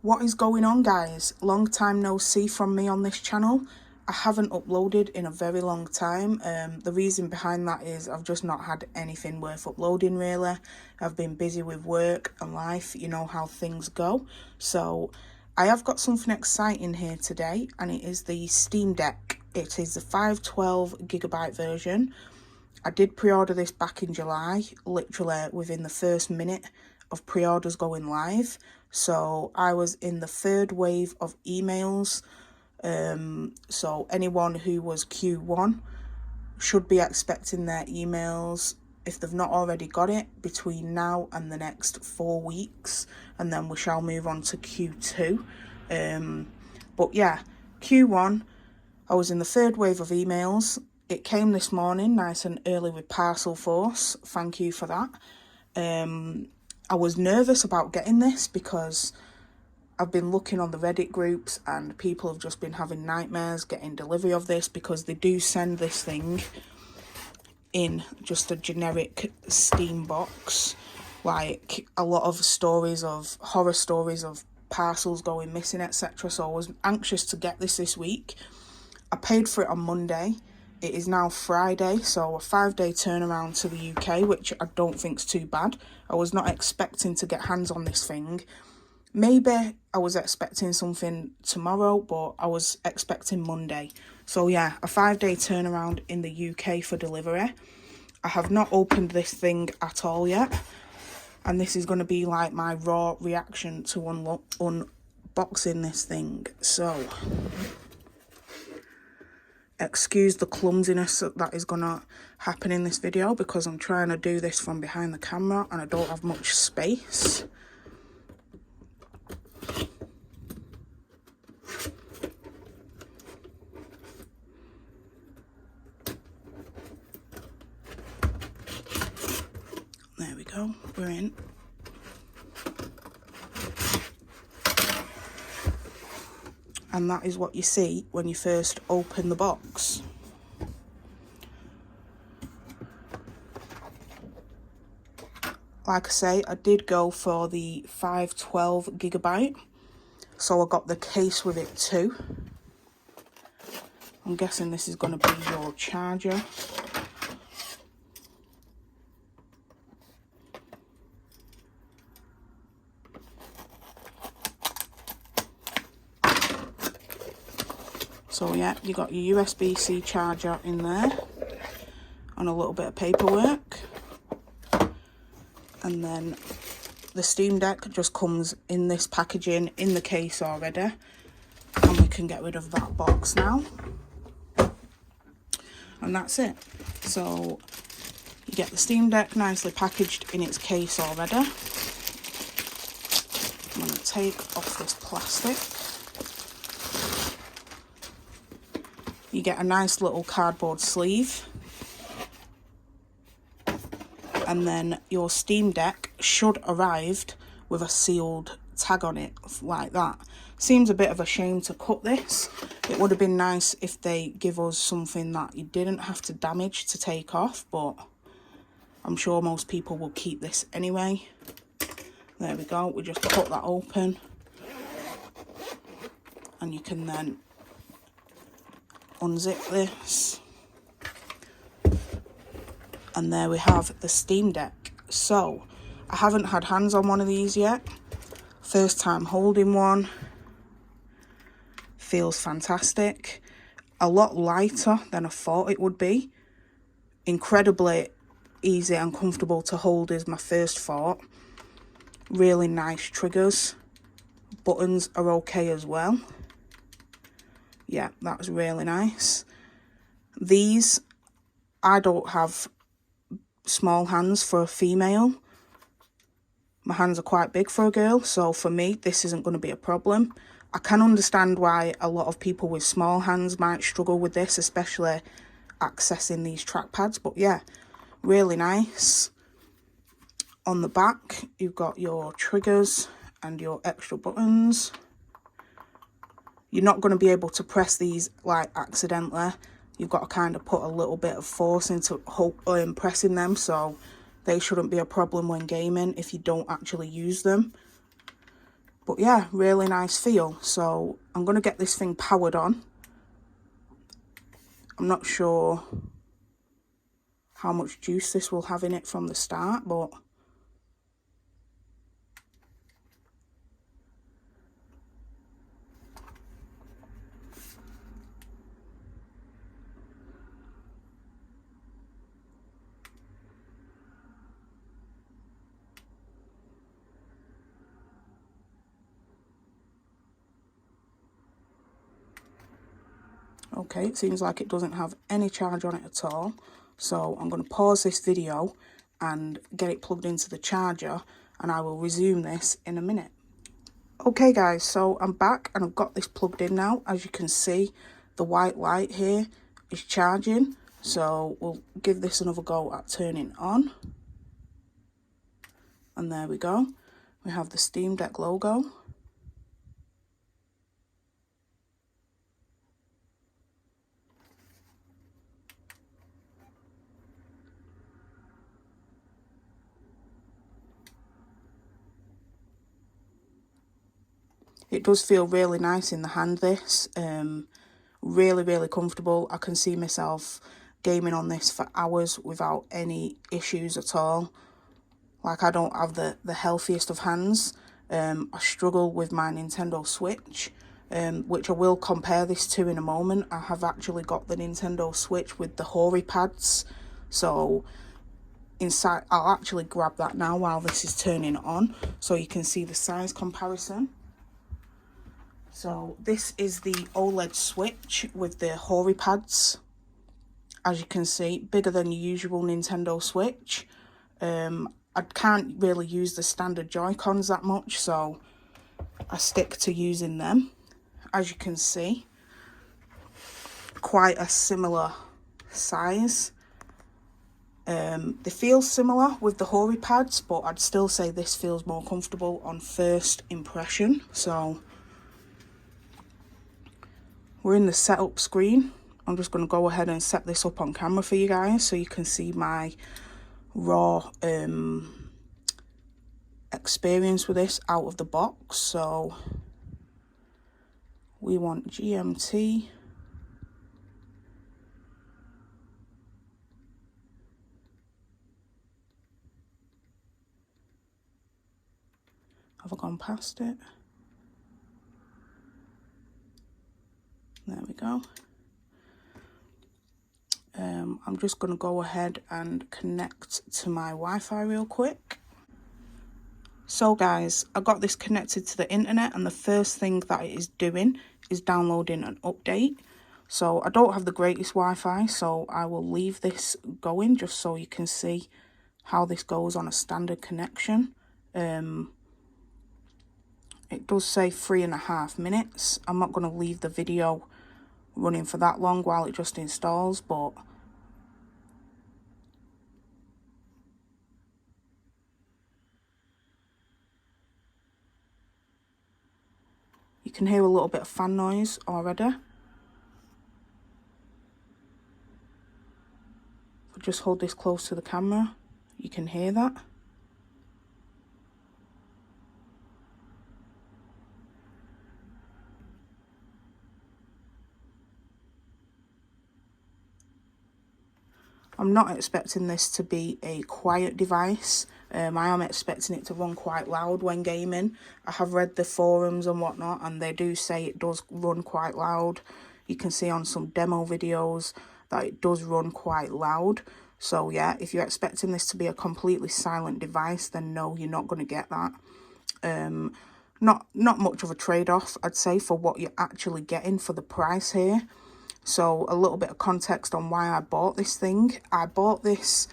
What is going on, guys? Long time no see from me on this channel. I haven't uploaded in a very long time. The reason behind that is I've just not had anything worth uploading really. I've been busy with work and life, you know how things go. So I have got something exciting here today, and it is the Steam Deck. It is the 512GB version. I did pre-order this back in July, literally within the first minute of pre-orders going live. So I was in the third wave of emails. So anyone who was Q1 should be expecting their emails, if they've not already got it, between now and the next 4 weeks, and then we shall move on to Q2. But yeah, Q1, I was in the third wave of emails. It came this morning nice and early with Parcel Force. Thank you for that. I was nervous about getting this because I've been looking on the Reddit groups and people have just been having nightmares getting delivery of this, because they do send this thing in just a generic Steam box. Like a lot of stories of horror stories of parcels going missing, etc. So I was anxious to get this week. I paid for it on Monday. It is now Friday, so a 5-day turnaround to the UK, which I don't think's too bad. I was not expecting to get hands on this thing. Maybe I was expecting something tomorrow, but I was expecting Monday. So yeah, a 5-day turnaround in the UK for delivery. I have not opened this thing at all yet, and this is going to be like my raw reaction to unboxing this thing. So excuse the clumsiness that is going to happen in this video, because I'm trying to do this from behind the camera and I don't have much space. There we go, we're in. And that is what you see when you first open the box. Like I say, I did go for the 512GB, so I got the case with it too. I'm guessing this is going to be your charger. So yeah, you got your USB-C charger in there and a little bit of paperwork. And then the Steam Deck just comes in this packaging in the case already. And we can get rid of that box now. And that's it. So you get the Steam Deck nicely packaged in its case already. I'm going to take off this plastic. You get a nice little cardboard sleeve. And then your Steam Deck should arrive with a sealed tag on it, like that. Seems a bit of a shame to cut this. It would have been nice if they give us something that you didn't have to damage to take off, but I'm sure most people will keep this anyway. There we go, we just cut that open. And you can then unzip this. And there we have the Steam Deck. So, I haven't had hands on one of these yet. First time holding one. Feels fantastic. A lot lighter than I thought it would be. Incredibly easy and comfortable to hold is my first thought. Really nice triggers. Buttons are okay as well. Yeah, that was really nice. These, I don't have small hands for a female. My hands are quite big for a girl, so for me this isn't going to be a problem. I can understand why a lot of people with small hands might struggle with this, especially accessing these trackpads, but yeah, really nice. On the back you've got your triggers and your extra buttons. You're not going to be able to press these like accidentally. You've got to kind of put a little bit of force into pressing them, so they shouldn't be a problem when gaming if you don't actually use them. But yeah, really nice feel. So I'm going to get this thing powered on. I'm not sure how much juice this will have in it from the start, but okay, it seems like it doesn't have any charge on it at all. So I'm going to pause this video and get it plugged into the charger, and I will resume this in a minute. Okay guys, so I'm back and I've got this plugged in now. As you can see, the white light here is charging. So we'll give this another go at turning on. And there we go. We have the Steam Deck logo. It does feel really nice in the hand, this. Really comfortable. I can see myself gaming on this for hours without any issues at all. Like, I don't have the healthiest of hands. I struggle with my Nintendo Switch, which I will compare this to in a moment. I have actually got the Nintendo Switch with the Hori pads. So inside, I'll actually grab that now while this is turning on, so you can see the size comparison. So this is the OLED Switch with the Hori pads. As you can see, bigger than your usual Nintendo Switch. I can't really use the standard Joy-Cons that much, so I stick to using them. As you can see, quite a similar size. They feel similar with the Hori pads, but I'd still say this feels more comfortable on first impression. So we're in the setup screen. I'm just going to go ahead and set this up on camera for you guys so you can see my raw experience with this out of the box. So we want GMT. Have I gone past it? There we go. I'm just going to go ahead and connect to my Wi-Fi real quick. So guys, I got this connected to the internet, and the first thing that it is doing is downloading an update. So I don't have the greatest Wi-Fi, so I will leave this going just so you can see how this goes on a standard connection. It does say 3.5 minutes. I'm not going to leave the video running for that long while it just installs, but you can hear a little bit of fan noise already. If I just hold this close to the camera, you can hear that. I'm not expecting this to be a quiet device. I am expecting it to run quite loud when gaming. I have read the forums and whatnot, and they do say it does run quite loud. You can see on some demo videos that it does run quite loud. So yeah, if you're expecting this to be a completely silent device, then no, you're not going to get that. Not much of a trade-off, I'd say, for what you're actually getting for the price here. So a little bit of context on why I bought this thing. I bought this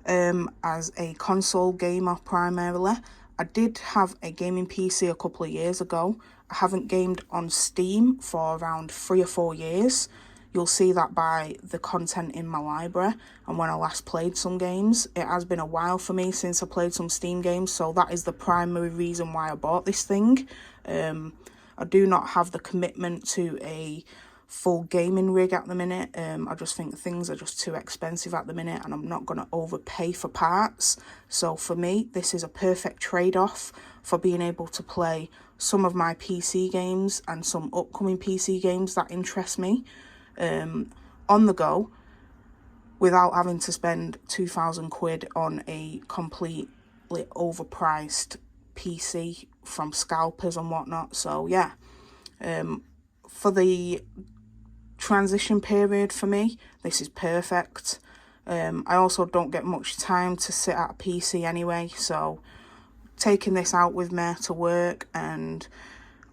as a console gamer primarily. I did have a gaming PC a couple of years ago. I haven't gamed on Steam for around 3 or 4 years. You'll see that by the content in my library and when I last played some games. It has been a while for me since I played some Steam games, so that is the primary reason why I bought this thing. I do not have the commitment to a full gaming rig at the minute. I just think things are just too expensive at the minute, and I'm not going to overpay for parts. So for me, this is a perfect trade-off for being able to play some of my PC games and some upcoming PC games that interest me on the go, without having to spend 2,000 quid on a completely overpriced PC from scalpers and whatnot. So yeah, for the transition period for me, this is perfect. I also don't get much time to sit at a PC anyway, so taking this out with me to work and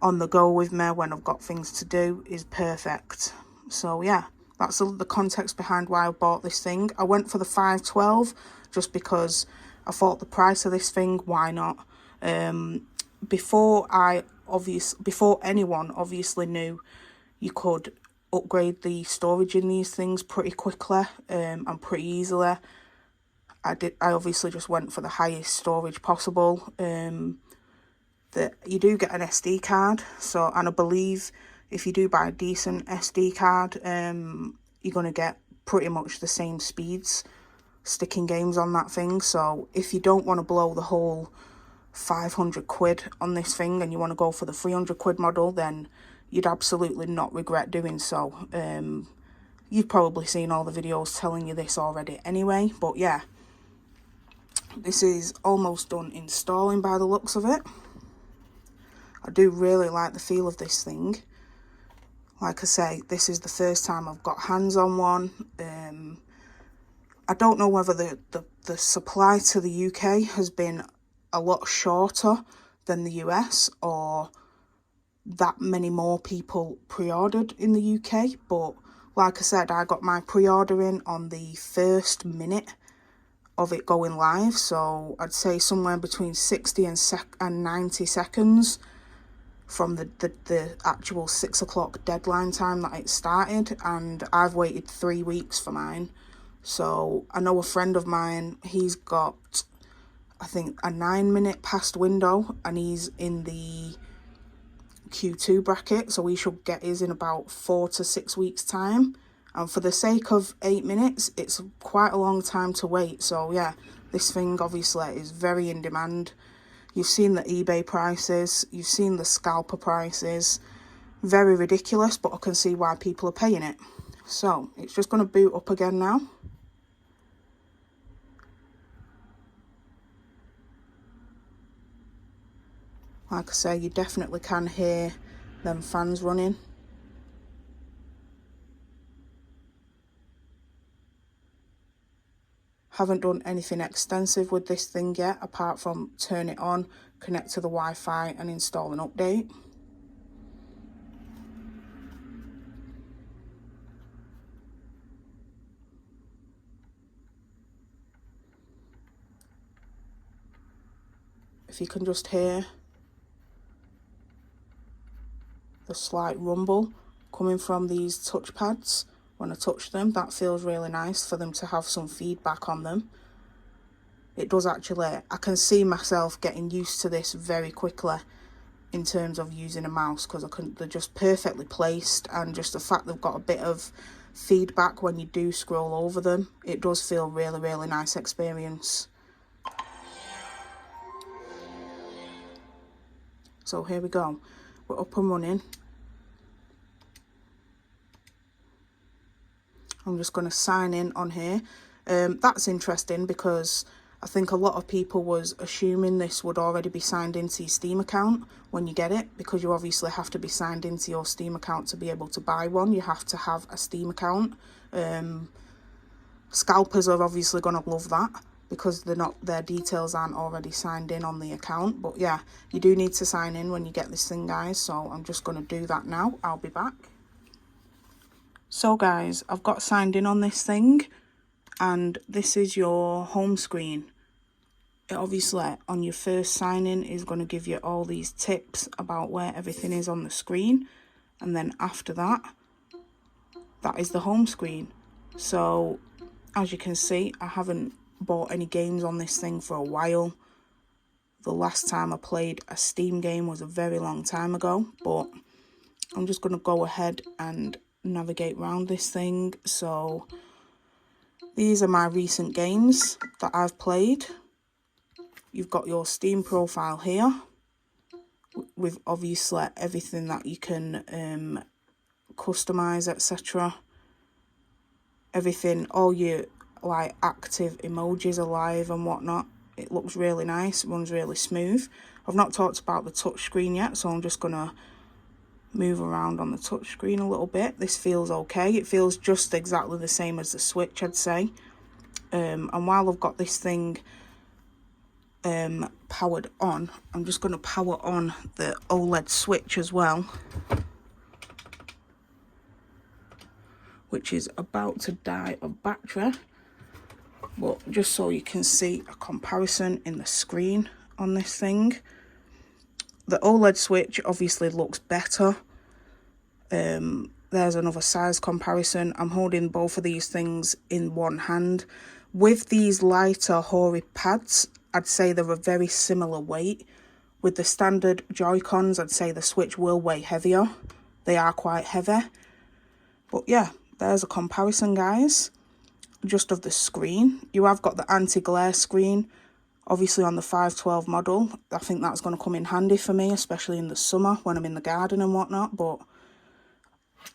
on the go with me when I've got things to do is perfect. So yeah, that's the context behind why I bought this thing. I went for the 512 just because I thought the price of this thing, why not? Before anyone obviously knew you could upgrade the storage in these things pretty quickly and pretty easily, I obviously just went for the highest storage possible. That you do get an SD card, so, and I believe if you do buy a decent SD card, you're going to get pretty much the same speeds sticking games on that thing. So if you don't want to blow the whole 500 quid on this thing and you want to go for the 300 quid model, then you'd absolutely not regret doing so. You've probably seen all the videos telling you this already anyway, but yeah, this is almost done installing by the looks of it. I do really like the feel of this thing. Like I say, this is the first time I've got hands on one. I don't know whether the supply to the UK has been a lot shorter than the US, or that many more people pre-ordered in the UK, but like I said, I got my pre-order in on the first minute of it going live, so I'd say somewhere between 60 and 90 seconds from the actual 6 o'clock deadline time that it started, and I've waited 3 weeks for mine. So I know a friend of mine, he's got, I think, a 9-minute past window, and he's in the Q2 bracket, so we should get his in about 4 to 6 weeks time. And for the sake of 8 minutes, it's quite a long time to wait. So yeah, this thing obviously is very in demand. You've seen the eBay prices, you've seen the scalper prices, very ridiculous, but I can see why people are paying it. So it's just going to boot up again now. Like I say, you definitely can hear them fans running. Haven't done anything extensive with this thing yet, apart from turn it on, connect to the Wi-Fi and install an update. If you can just hear the slight rumble coming from these touchpads when I touch them, that feels really nice for them to have some feedback on them. It does actually, I can see myself getting used to this very quickly in terms of using a mouse, because they're just perfectly placed, and just the fact they've got a bit of feedback when you do scroll over them, it does feel really nice experience. So here we go, we're up and running. I'm just going to sign in on here. That's interesting because I think a lot of people was assuming this would already be signed into your Steam account when you get it, because you obviously have to be signed into your Steam account to be able to buy one. You have to have a Steam account. Scalpers are obviously going to love that because their details aren't already signed in on the account. But yeah, you do need to sign in when you get this thing, guys. So I'm just going to do that now. I'll be back. So guys, I've got signed in on this thing, and this is your home screen. It obviously, on your first sign in, is going to give you all these tips about where everything is on the screen, and then after that, that is the home screen. So as you can see, I haven't bought any games on this thing for a while. The last time I played a Steam game was a very long time ago, but I'm just going to go ahead and navigate around this thing. So these are my recent games that I've played. You've got your Steam profile here. with obviously everything that you can customize, etc. Everything, all your like active emojis are live and whatnot. It looks really nice, it runs really smooth. I've not talked about the touch screen yet, so I'm just gonna move around on the touch screen a little bit. This feels okay. It feels just exactly the same as the Switch, I'd say. And while I've got this thing powered on, I'm just going to power on the OLED Switch as well, which is about to die of battery, but just so you can see a comparison in the screen on this thing. The OLED Switch obviously looks better. There's another size comparison. I'm holding both of these things in one hand. With these lighter Hori pads, I'd say they're a very similar weight. With the standard Joy-Cons, I'd say the Switch will weigh heavier. They are quite heavy. But yeah, there's a comparison, guys. Just of the screen. You have got the anti-glare screen. Obviously on the 512 model. I think that's going to come in handy for me, especially in the summer when I'm in the garden and whatnot. But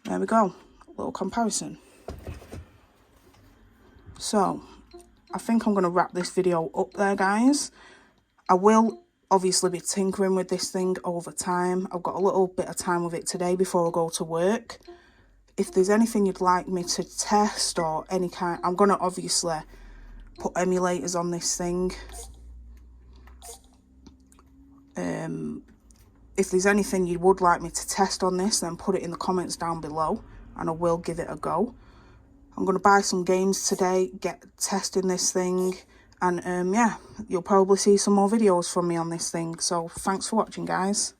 there we go. A little comparison. So, I think I'm going to wrap this video up there, guys. I will obviously be tinkering with this thing over time. I've got a little bit of time with it today before I go to work. If there's anything you'd like me to test or any kind, I'm going to obviously put emulators on this thing. If there's anything you would like me to test on this, then put it in the comments down below and I will give it a go. I'm going to buy some games today, get testing this thing, and yeah, you'll probably see some more videos from me on this thing. So thanks for watching, guys.